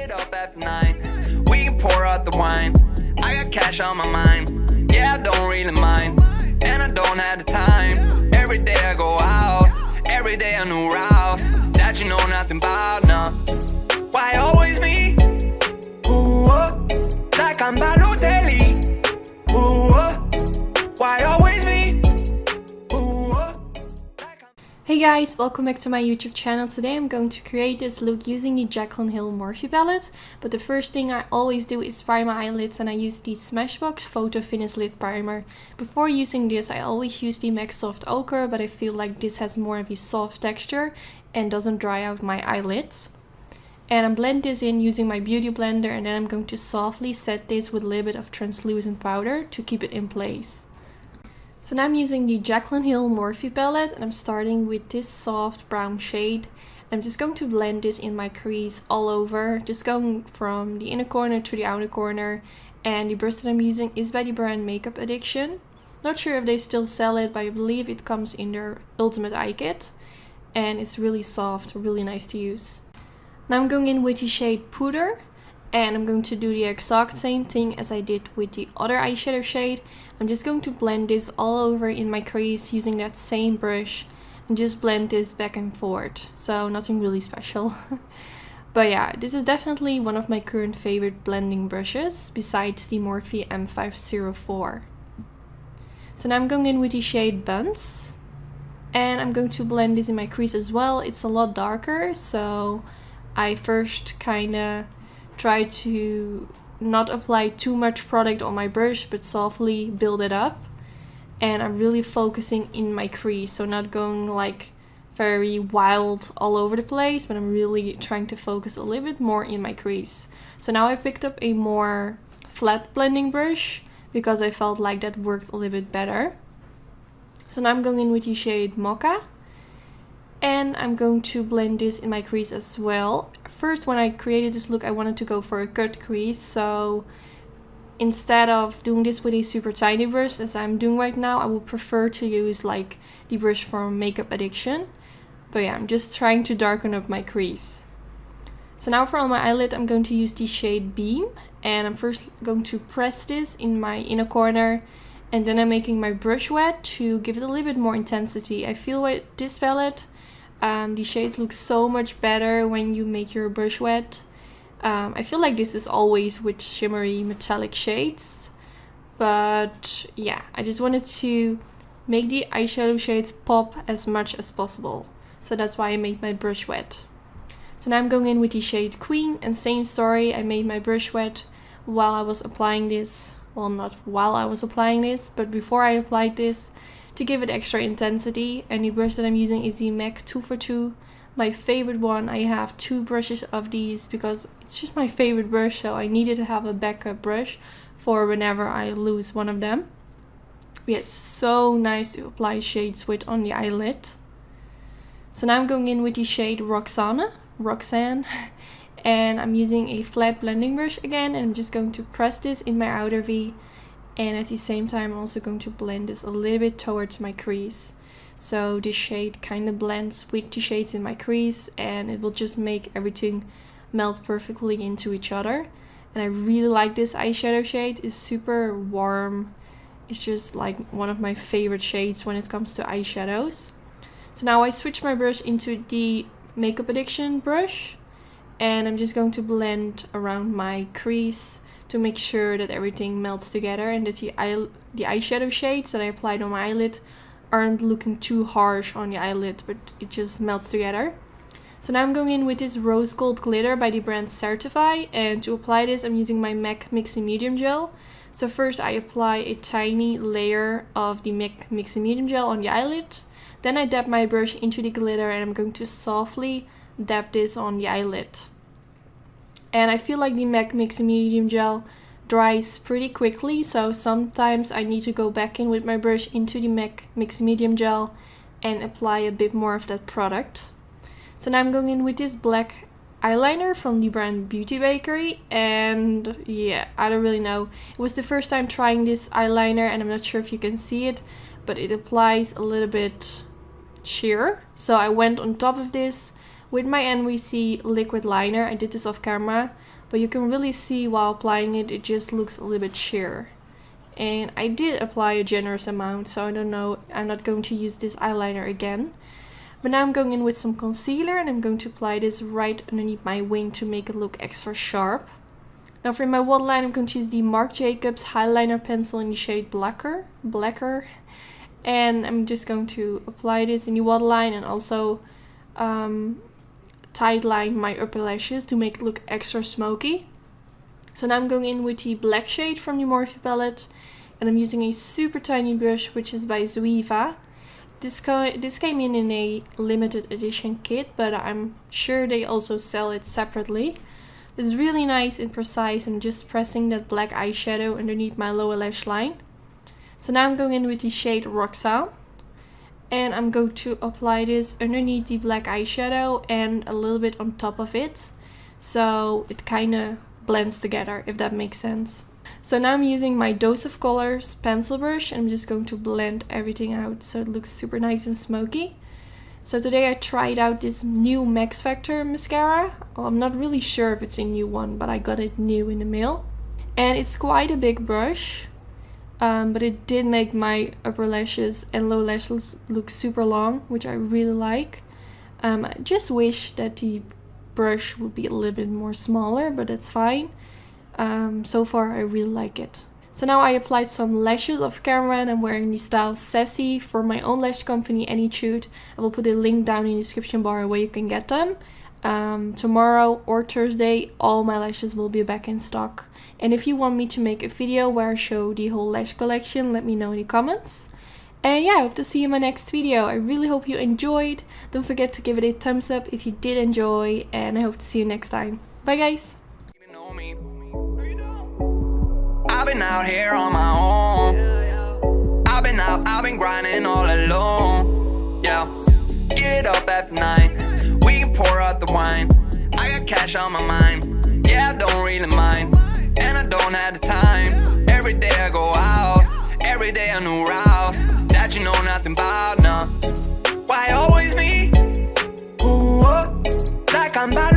it up after 9. We can pour out the wine. I got cash on my mind. Yeah, I don't really mind, and I don't have the time. Every day I go out, every day a new route that you know nothing about, no. Why always me? Ooh, like I'm Balotelli. Ooh, why always me? Ooh, Hey guys, welcome back to my YouTube channel. Today I'm going to create this look using the Jaclyn Hill Morphe palette. But the first thing I always do is prime my eyelids, and I use the Smashbox Photo Finish Lid Primer. Before using this I always use the MAC Soft Ochre, but I feel like this has more of a soft texture and doesn't dry out my eyelids. And I blend this in using my beauty blender, and then I'm going to softly set this with a little bit of translucent powder to keep it in place. So now I'm using the Jaclyn Hill Morphe palette, and I'm starting with this soft brown shade. I'm just going to blend this in my crease all over, just going from the inner corner to the outer corner. And the brush that I'm using is by the brand Makeup Addiction. Not sure if they still sell it, but I believe it comes in their Ultimate Eye Kit. And it's really soft, really nice to use. Now I'm going in with the shade Puder. And I'm going to do the exact same thing as I did with the other eyeshadow shade. I'm just going to blend this all over in my crease using that same brush and just blend this back and forth. So nothing really special. But yeah, this is definitely one of my current favorite blending brushes besides the Morphe M504. So now I'm going in with the shade Buns. And I'm going to blend this in my crease as well. It's a lot darker, so I first kinda try to not apply too much product on my brush, but softly build it up. And I'm really focusing in my crease, so not going like very wild all over the place, but I'm really trying to focus a little bit more in my crease. So now I picked up a more flat blending brush because I felt like that worked a little bit better. So now I'm going in with the shade Mocha. And I'm going to blend this in my crease as well. First, when I created this look, I wanted to go for a cut crease. So instead of doing this with a super tiny brush, as I'm doing right now, I would prefer to use like the brush from Makeup Addiction. But yeah, I'm just trying to darken up my crease. So now for on my eyelid, I'm going to use the shade Beam. And I'm first going to press this in my inner corner. And then I'm making my brush wet to give it a little bit more intensity. I feel with this palette, the shades look so much better when you make your brush wet. I feel like this is always with shimmery metallic shades. But yeah, I just wanted to make the eyeshadow shades pop as much as possible. So that's why I made my brush wet. So now I'm going in with the shade Queen, and same story. I made my brush wet while I was applying this. Well, not while I was applying this, but before I applied this, to give it extra intensity. And the brush that I'm using is the MAC 242, my favorite one. I have two brushes of these because it's just my favorite brush, so I needed to have a backup brush for whenever I lose one of them. Yeah, it's so nice to apply shades with on the eyelid. So now I'm going in with the shade Roxanne, and I'm using a flat blending brush again, and I'm just going to press this in my outer V. And at the same time, I'm also going to blend this a little bit towards my crease. So this shade kind of blends with the shades in my crease, and it will just make everything melt perfectly into each other. And I really like this eyeshadow shade. It's super warm. It's just like one of my favorite shades when it comes to eyeshadows. So now I switch my brush into the Makeup Addiction brush. And I'm just going to blend around my crease to make sure that everything melts together and that the eyeshadow shades that I applied on my eyelid aren't looking too harsh on the eyelid, but it just melts together. So now I'm going in with this rose gold glitter by the brand Certify, and to apply this I'm using my MAC Mixing Medium Gel. So first I apply a tiny layer of the MAC Mixing Medium Gel on the eyelid, then I dab my brush into the glitter, and I'm going to softly dab this on the eyelid. And I feel like the MAC Mixing Medium Gel dries pretty quickly, so sometimes I need to go back in with my brush into the MAC Mixing Medium Gel and apply a bit more of that product. So now I'm going in with this black eyeliner from the brand Beauty Bakery, and yeah, I don't really know. It was the first time trying this eyeliner, and I'm not sure if you can see it, but it applies a little bit sheer. So I went on top of this With my NYC liquid liner, I did this off camera, but you can really see while applying it, it just looks a little bit sheer. And I did apply a generous amount, so I don't know, I'm not going to use this eyeliner again. But now I'm going in with some concealer and I'm going to apply this right underneath my wing to make it look extra sharp. Now for my waterline, I'm going to use the Marc Jacobs Highliner pencil in the shade Blacker. And I'm just going to apply this in the waterline and also tight line my upper lashes to make it look extra smoky. So now I'm going in with the black shade from the Morphe palette, and I'm using a super tiny brush, which is by Zoeva. This came in a limited edition kit, but I'm sure they also sell it separately. It's really nice and precise. I'm just pressing that black eyeshadow underneath my lower lash line. So now I'm going in with the shade Roxanne. And I'm going to apply this underneath the black eyeshadow and a little bit on top of it. So it kind of blends together, if that makes sense. So now I'm using my Dose of Colors pencil brush and I'm just going to blend everything out so it looks super nice and smoky. So today I tried out this new Max Factor mascara. Well, I'm not really sure if it's a new one, but I got it new in the mail. And it's quite a big brush. But it did make my upper lashes and lower lashes look super long, which I really like. I just wish that the brush would be a little bit more smaller, but that's fine. So far I really like it. So now I applied some lashes off camera and I'm wearing the style Sassy for my own lash company, Anytude. I will put a link down in the description bar where you can get them. Tomorrow or Thursday all my lashes will be back in stock. And if you want me to make a video where I show the whole lash collection, let me know in the comments. And yeah, I hope to see you in my next video. I really hope you enjoyed. Don't forget to give it a thumbs up if you did enjoy, and I hope to see you next time. Bye guys! I've been out here on my own. I've been grinding all alone. Yeah, get up after 9. We can pour out the wine. I got cash on my mind. Yeah, I don't really mind. And I don't have the time. Every day I go out, every day a new route that you know nothing about, nah. Why always me? Ooh, like I'm bad.